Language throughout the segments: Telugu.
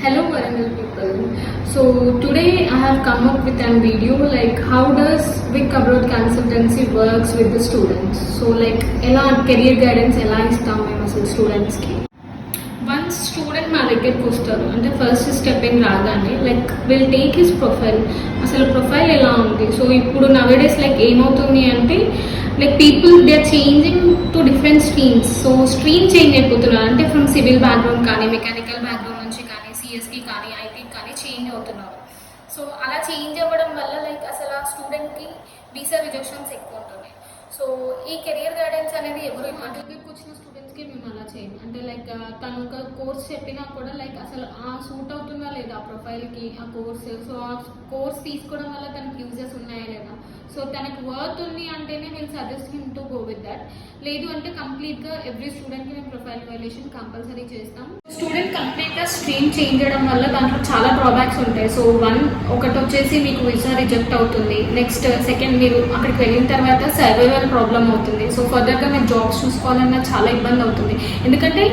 Hello Varangal people. So today I have come up with a video like how does Vic Abroad Consultancy works with the students. So like ఎలా career guidance ఎలా ఇస్తాం మేము అసలు స్టూడెంట్స్ కి. వన్స్ స్టూడెంట్ మా దగ్గరికి వస్తారు అంటే ఫస్ట్ స్టెప్ ఏం రాగానే like will take his profile. అసలు ప్రొఫైల్ ఎలా ఉంది. సో ఇప్పుడు నవేడేస్ లైక్ ఏమవుతుంది అంటే like people they are changing to different streams. So stream change అయిపోతున్నారు అంటే ఫ్రమ్ సివిల్ బ్యాక్గ్రౌండ్ కానీ మెకానికల్ బ్యాక్గ్రౌండ్ నుంచి కానీ సిఎస్కి కానీ ఐటీకి కానీ చేంజ్ అవుతున్నారు. సో అలా చేంజ్ అవ్వడం వల్ల లైక్ అసలు ఆ స్టూడెంట్కి వీసా రిజెక్షన్స్ ఎక్కువ ఉంటున్నాయి. సో ఈ కెరియర్ గైడెన్స్ అనేది ఎవరు ఇంటర్వ్యూకి వచ్చిన స్టూడెంట్స్కి మేము అలా చేయం అంటే లైక్ తను ఒక కోర్స్ చెప్పినా కూడా లైక్ అసలు ఆ సూట్ అవుతుందా లేదా ఆ ప్రొఫైల్కి ఆ కోర్స్. సో ఆ కోర్స్ తీసుకోవడం వల్ల తనకి యూజెస్ ఉన్నాయా లేదా. సో తనకు వర్త్ ఉంది అంటేనే మేము suggest him to go with that. లేదు అంటే కంప్లీట్గా ఎవ్రీ స్టూడెంట్కి మేము ప్రొఫైల్ వాల్యుయేషన్ కంపల్సరీ చేస్తాం. స్టూడెంట్ కంప్లీట్గా స్ట్రీమ్ చేంజ్ చేయడం వల్ల దాంట్లో చాలా డ్రాబ్యాక్స్ ఉంటాయి. సో ఒకటి వచ్చేసి మీకు వీసా రిజెక్ట్ అవుతుంది. నెక్స్ట్ సెకండ్ మీరు అక్కడికి వెళ్ళిన తర్వాత సర్వైవల్ ప్రాబ్లం అవుతుంది. సో ఫర్దర్గా మీరు జాబ్స్ చూసుకోవాలన్నా చాలా ఇబ్బంది అవుతుంది. ఎందుకంటే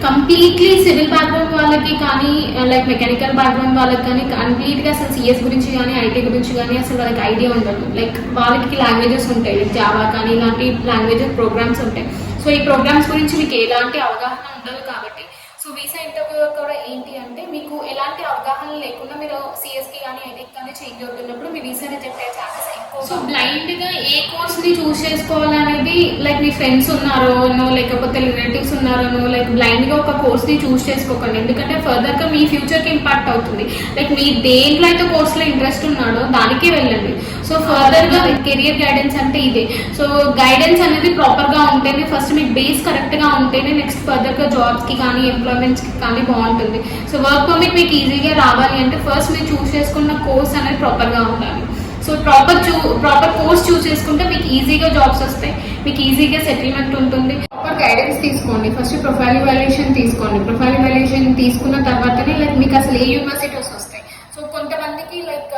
కంప్లీట్లీ సివిల్ బ్యాక్గ్రౌండ్ వాళ్ళకి కానీ లైక్ మెకానికల్ బ్యాక్గ్రౌండ్ వాళ్ళకి కానీ కంప్లీట్గా అసలు సిఎస్ గురించి కానీ ఐటీ గురించి కానీ అసలు వాళ్ళకి ఐడియా ఉండదు. లైక్ వాళ్ళకి లాంగ్వేజెస్ ఉంటాయి లైక్ జావా కానీ ఇలాంటి లాంగ్వేజెస్ ప్రోగ్రామ్స్ ఉంటాయి. సో ఈ ప్రోగ్రామ్స్ గురించి మీకు ఎలాంటి అవగాహన ఉండదు కాబట్టి సో వీసా ఇంటర్వ్యూ కూడా ఏంటి అంటే మీకు ఎలాంటి అవగాహన లేకుండా మీరు సిఎస్కి కానీ ఐటీకి కానీ చేంజ్ అవుతున్నప్పుడు మీ వీసా రిజెక్ట్ అయ్యే ఛాన్సెస్ ఎక్కువ. సో బ్లైండ్గా ఏ కోర్స్ని చూస్ చేసుకోవాలనేది లైక్ మీ ఫ్రెండ్స్ ఉన్నారోనో లేకపోతే రిలేటివ్స్ ఉన్నారోనో లైక్ బ్లైండ్గా ఒక కోర్స్ని చూస్ చేసుకోకండి. ఎందుకంటే ఫర్దర్గా మీ ఫ్యూచర్కి ఇంపాక్ట్ అవుతుంది. లైక్ మీ దేంట్లో అయితే కోర్స్లో ఇంట్రెస్ట్ ఉన్నాడో దానికే వెళ్ళండి. సో ఫర్దర్గా కెరియర్ గైడెన్స్ అంటే ఇదే. సో గైడెన్స్ అనేది ప్రాపర్గా ఉంటేనే ఫస్ట్ మీకు బేస్ కరెక్ట్గా ఉంటేనే నెక్స్ట్ ఫర్దర్గా జాబ్స్కి కానీ ఎంప్లాయ్మెంట్స్కి కానీ బాగుంటుంది. సో వర్క్ పర్మిట్ మీకు ఈజీగా రావాలి అంటే ఫస్ట్ మీరు చూస్ చేసుకున్న కోర్స్ అనేది ప్రాపర్గా ఉండాలి. సో ప్రాపర్ కోర్స్ చూస్ చేసుకుంటే మీకు ఈజీగా జాబ్స్ వస్తాయి, మీకు ఈజీగా సెటిల్మెంట్ ఉంటుంది. ప్రాపర్ గైడెన్స్ తీసుకోండి. ఫస్ట్ ప్రొఫైల్ వాల్యుయేషన్ తీసుకోండి. ప్రొఫైల్ వాల్యుయేషన్ తీసుకున్న తర్వాతనే లైక్ మీకు అసలు ఏ యూనివర్సిటీస్ వస్తాయి. సో కొంతమందికి లైక్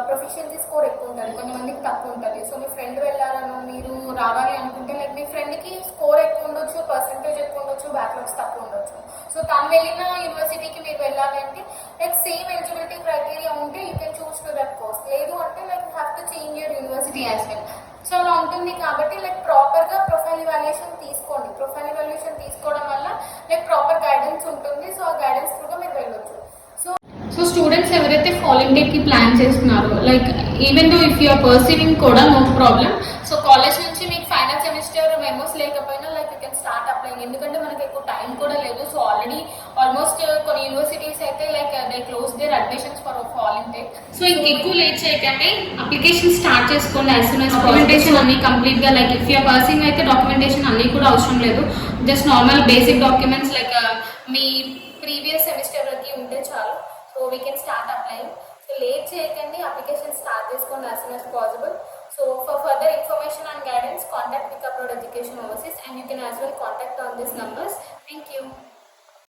ప్రొఫెషనల్ స్కోర్ ఎక్కువ ఉంటుంది, కొంతమందికి తక్కువ ఉంటుంది. సో మీ ఫ్రెండ్ వెళ్ళాలను మీరు రావాలి అనుకుంటే లైక్ మీ ఫ్రెండ్కి స్కోర్ ఎక్కువ ఉండొచ్చు, పర్సంటేజ్ ఎక్కువ ఉండొచ్చు, బ్యాక్లాగ్స్ తక్కువ ఉండొచ్చు. సో తను వెళ్ళిన యూనివర్సిటీకి మీరు వెళ్ళాలంటే లైక్ సేమ్ ఎలిజిబిలిటీ క్రైటీరియా ఉంటే you can choose to that course. లేదు అంటే like you have to change your university as well. So అలా ఉంటుంది కాబట్టి లైక్ ప్రాపర్గా ప్రొఫైల్ వాల్యుయేషన్ తీసుకోండి. ప్రొఫైల్ వాల్యుయేషన్ తీసుకోవడం వల్ల లైక్ ప్రాపర్ గైడెన్స్ ఉంటుంది. సో ఆ గైడెన్స్ కూడా మీరు వెళ్ళొచ్చు. సో స్టూడెంట్స్ ఎవరైతే ఫాల్ ఇంటేక్ కి ప్లాన్ చేస్తున్నారో like even though if you're pursuing కూడా నో ప్రాబ్లం. సో కాలేజ్ నుంచి మీకు ఫైనల్ సెమిస్టర్ మెమోస్ లేకపోయినా like you can start applying. ఎందుకంటే మనకి ఎక్కువ టైం కూడా లేదు. సో ఆల్రెడీ ఆల్మోస్ట్ కొన్ని యూనివర్సిటీస్ అయితే like they close their admissions for fall intake. So ఇంకెక్కువ లేట్ చేయకండి, అప్లికేషన్ స్టార్ట్ చేసుకోండి యాజ్ సూన్ యాజ్. డాక్యుమెంటేషన్ అన్ని కంప్లీట్ గా లైక్ ఇఫ్ యూఆర్ పర్సీవింగ్ అయితే డాక్యుమెంటేషన్ అన్ని కూడా అవసరం లేదు. Just normal basic documents like మీ ప్రీవియస్ సెమిస్టర్ వరకు ఉంటే చాలు. So we can start applying. So late cheyakandi, application start cheskondi as soon as possible. So for further information and guidance, contact Vic Abroad Education Overseas and you can as well contact on these numbers. Thank you.